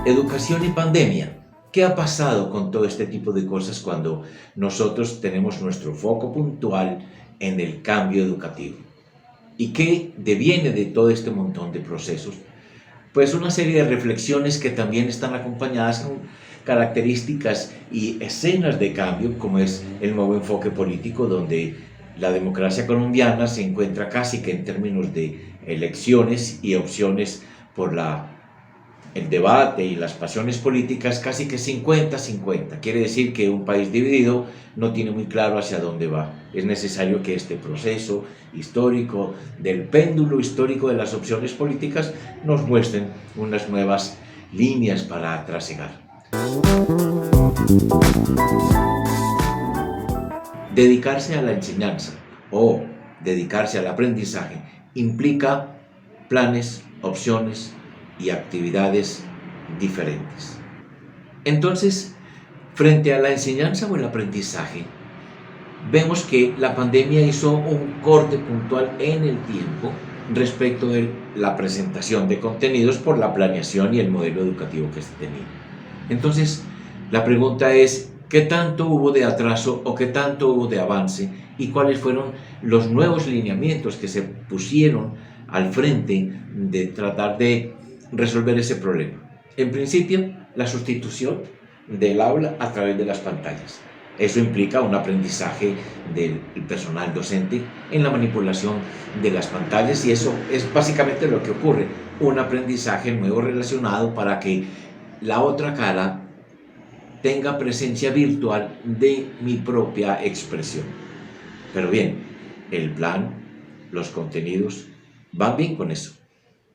Educación y pandemia. ¿Qué ha pasado con todo este tipo de cosas cuando nosotros tenemos nuestro foco puntual en el cambio educativo? ¿Y qué deviene de todo este montón de procesos? Pues una serie de reflexiones que también están acompañadas con características y escenas de cambio, como es el nuevo enfoque político, donde la democracia colombiana se encuentra casi que en términos de elecciones y opciones por el debate y las pasiones políticas casi que 50-50. Quiere decir que un país dividido no tiene muy claro hacia dónde va. Es necesario que este proceso histórico, del péndulo histórico de las opciones políticas, nos muestren unas nuevas líneas para trasegar. Dedicarse a la enseñanza o dedicarse al aprendizaje implica planes, opciones y actividades diferentes. Entonces, frente a la enseñanza o el aprendizaje, vemos que la pandemia hizo un corte puntual en el tiempo respecto de la presentación de contenidos por la planeación y el modelo educativo que se tenía. Entonces, la pregunta es, ¿qué tanto hubo de atraso o qué tanto hubo de avance? ¿Y cuáles fueron los nuevos lineamientos que se pusieron al frente de tratar de resolver ese problema? En principio, la sustitución del aula a través de las pantallas. Eso implica un aprendizaje del personal docente en la manipulación de las pantallas y eso es básicamente lo que ocurre, un aprendizaje nuevo relacionado para que la otra cara tenga presencia virtual de mi propia expresión. Pero bien, el plan, los contenidos, van bien con eso.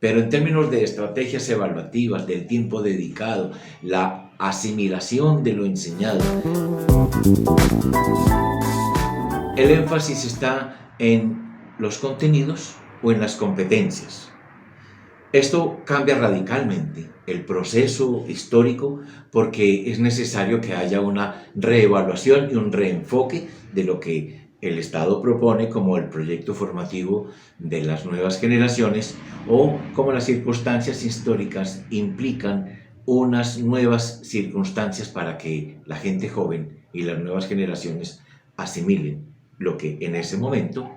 Pero en términos de estrategias evaluativas, del tiempo dedicado, la asimilación de lo enseñado, el énfasis está en los contenidos o en las competencias. Esto cambia radicalmente el proceso histórico porque es necesario que haya una reevaluación y un reenfoque de lo que el Estado propone como el proyecto formativo de las nuevas generaciones o como las circunstancias históricas implican unas nuevas circunstancias para que la gente joven y las nuevas generaciones asimilen lo que en ese momento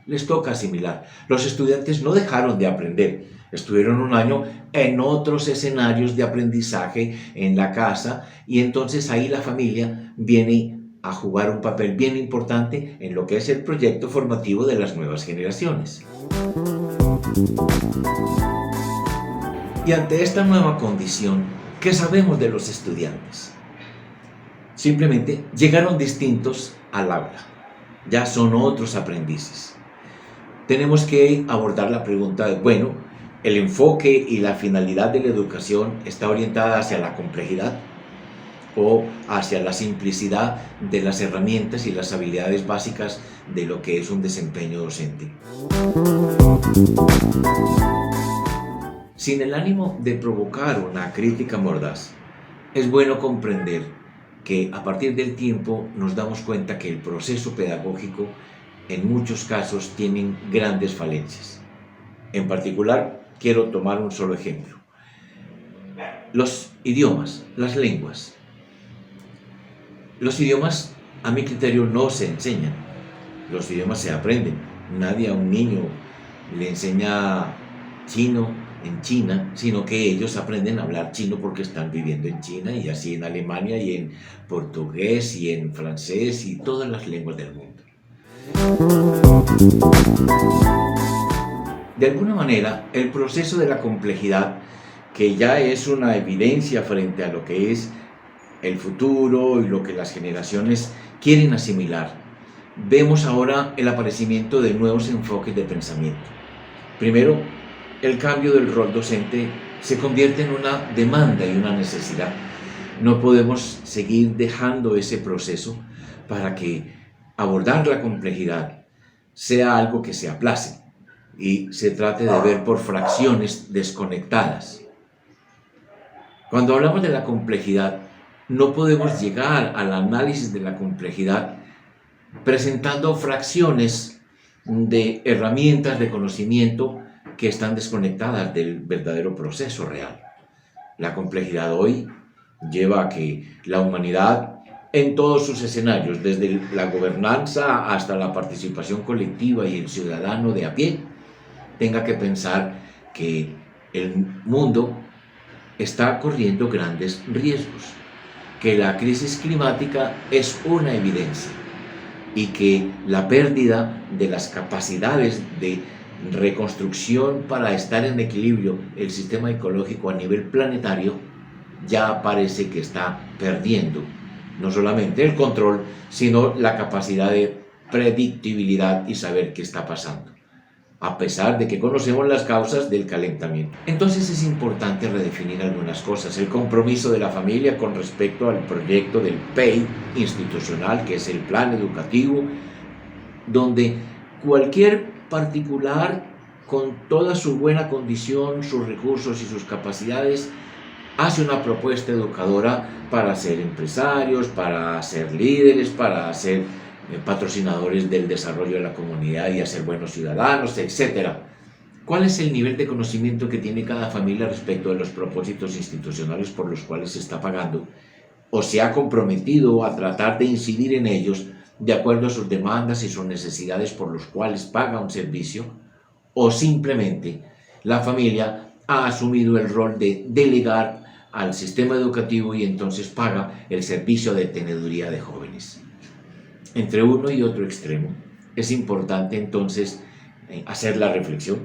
les toca asimilar. Los estudiantes no dejaron de aprender, estuvieron un año en otros escenarios de aprendizaje en la casa y entonces ahí la familia viene a jugar un papel bien importante en lo que es el proyecto formativo de las nuevas generaciones. Y ante esta nueva condición, ¿qué sabemos de los estudiantes? Simplemente llegaron distintos al aula, ya son otros aprendices. Tenemos que abordar la pregunta de, bueno, ¿el enfoque y la finalidad de la educación está orientada hacia la complejidad o hacia la simplicidad de las herramientas y las habilidades básicas de lo que es un desempeño docente? Sin el ánimo de provocar una crítica mordaz, es bueno comprender que a partir del tiempo nos damos cuenta que el proceso pedagógico en muchos casos tiene grandes falencias. En particular, quiero tomar un solo ejemplo. Los idiomas, las lenguas. Los idiomas, a mi criterio, no se enseñan. Los idiomas se aprenden. Nadie a un niño le enseña chino en China, sino que ellos aprenden a hablar chino porque están viviendo en China y así en Alemania y en portugués y en francés y todas las lenguas del mundo. De alguna manera, el proceso de la complejidad, que ya es una evidencia frente a lo que es el futuro y lo que las generaciones quieren asimilar, vemos ahora el aparecimiento de nuevos enfoques de pensamiento. Primero, el cambio del rol docente se convierte en una demanda y una necesidad. No podemos seguir dejando ese proceso para que abordar la complejidad sea algo que se aplace y se trate de ver por fracciones desconectadas. Cuando hablamos de la complejidad, no podemos llegar al análisis de la complejidad presentando fracciones de herramientas de conocimiento que están desconectadas del verdadero proceso real. La complejidad hoy lleva a que la humanidad, en todos sus escenarios, desde la gobernanza hasta la participación colectiva y el ciudadano de a pie, tenga que pensar que el mundo está corriendo grandes riesgos, que la crisis climática es una evidencia y que la pérdida de las capacidades de reconstrucción para estar en equilibrio el sistema ecológico a nivel planetario ya parece que está perdiendo no solamente el control, sino la capacidad de predictibilidad y saber qué está pasando, a pesar de que conocemos las causas del calentamiento. Entonces es importante redefinir algunas cosas. El compromiso de la familia con respecto al proyecto del PEI institucional, que es el plan educativo, donde cualquier particular, con toda su buena condición, sus recursos y sus capacidades, hace una propuesta educadora para ser empresarios, para ser líderes, para ser patrocinadores del desarrollo de la comunidad y a ser buenos ciudadanos, etc. ¿Cuál es el nivel de conocimiento que tiene cada familia respecto de los propósitos institucionales por los cuales se está pagando? ¿O se ha comprometido a tratar de incidir en ellos de acuerdo a sus demandas y sus necesidades por los cuales paga un servicio? ¿O simplemente la familia ha asumido el rol de delegar al sistema educativo y entonces paga el servicio de teneduría de jóvenes? Entre uno y otro extremo, es importante entonces hacer la reflexión,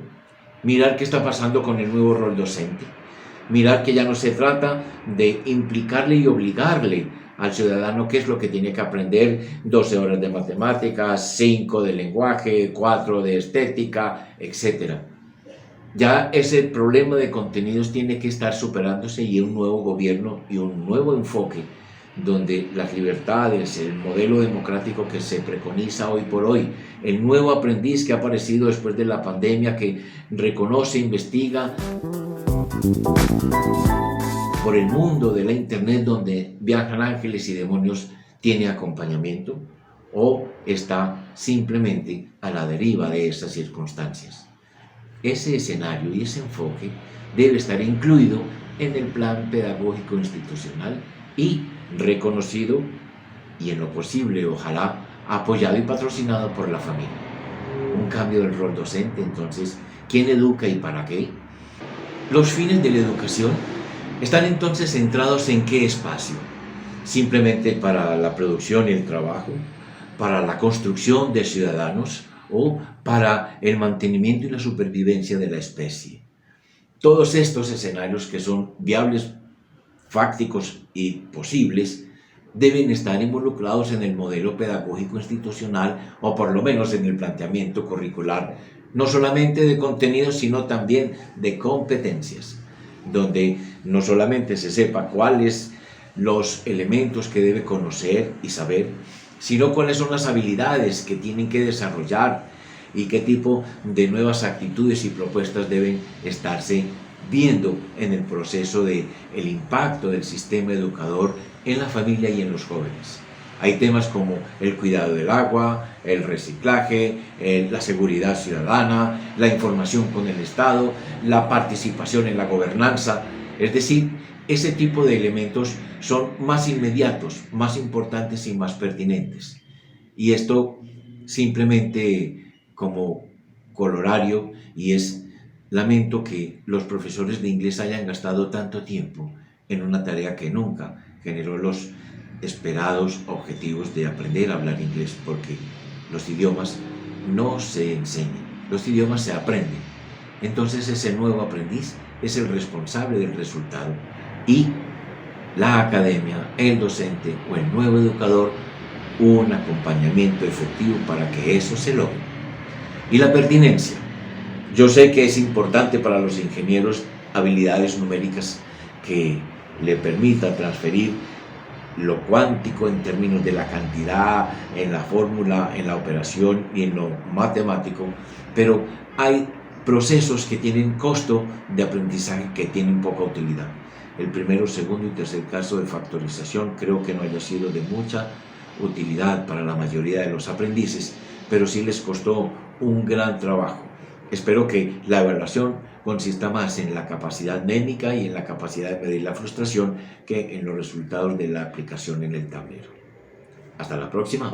mirar qué está pasando con el nuevo rol docente, mirar que ya no se trata de implicarle y obligarle al ciudadano qué es lo que tiene que aprender: 12 horas de matemáticas, 5 de lenguaje, 4 de estética, etc. Ya ese problema de contenidos tiene que estar superándose y un nuevo gobierno y un nuevo enfoque donde las libertades, el modelo democrático que se preconiza hoy por hoy, el nuevo aprendiz que ha aparecido después de la pandemia, que reconoce, investiga por el mundo de la internet donde viajan ángeles y demonios, tiene acompañamiento o está simplemente a la deriva de esas circunstancias. Ese escenario y ese enfoque debe estar incluido en el plan pedagógico institucional y reconocido y en lo posible, ojalá, apoyado y patrocinado por la familia. Un cambio del rol docente, entonces, ¿quién educa y para qué? Los fines de la educación están entonces centrados en qué espacio: simplemente para la producción y el trabajo, para la construcción de ciudadanos o para el mantenimiento y la supervivencia de la especie. Todos estos escenarios, que son viables, fácticos y posibles, deben estar involucrados en el modelo pedagógico institucional o por lo menos en el planteamiento curricular, no solamente de contenidos sino también de competencias, donde no solamente se sepa cuáles los elementos que debe conocer y saber, sino cuáles son las habilidades que tienen que desarrollar y qué tipo de nuevas actitudes y propuestas deben estarse viendo en el proceso de el impacto del sistema educador en la familia y en los jóvenes. Hay temas como el cuidado del agua, el reciclaje, la seguridad ciudadana, la información con el Estado, la participación en la gobernanza. Es decir, ese tipo de elementos son más inmediatos, más importantes y más pertinentes. Y esto simplemente como colorario, y es: lamento que los profesores de inglés hayan gastado tanto tiempo en una tarea que nunca generó los esperados objetivos de aprender a hablar inglés, porque los idiomas no se enseñan, los idiomas se aprenden. Entonces ese nuevo aprendiz es el responsable del resultado y la academia, el docente o el nuevo educador, un acompañamiento efectivo para que eso se logre. Y la pertinencia. Yo sé que es importante para los ingenieros habilidades numéricas que le permita transferir lo cuántico en términos de la cantidad, en la fórmula, en la operación y en lo matemático, pero hay procesos que tienen costo de aprendizaje que tienen poca utilidad. El primero, segundo y tercer caso de factorización creo que no haya sido de mucha utilidad para la mayoría de los aprendices, pero sí les costó un gran trabajo Espero que la evaluación consista más en la capacidad médica y en la capacidad de medir la frustración que en los resultados de la aplicación en el tablero. Hasta la próxima.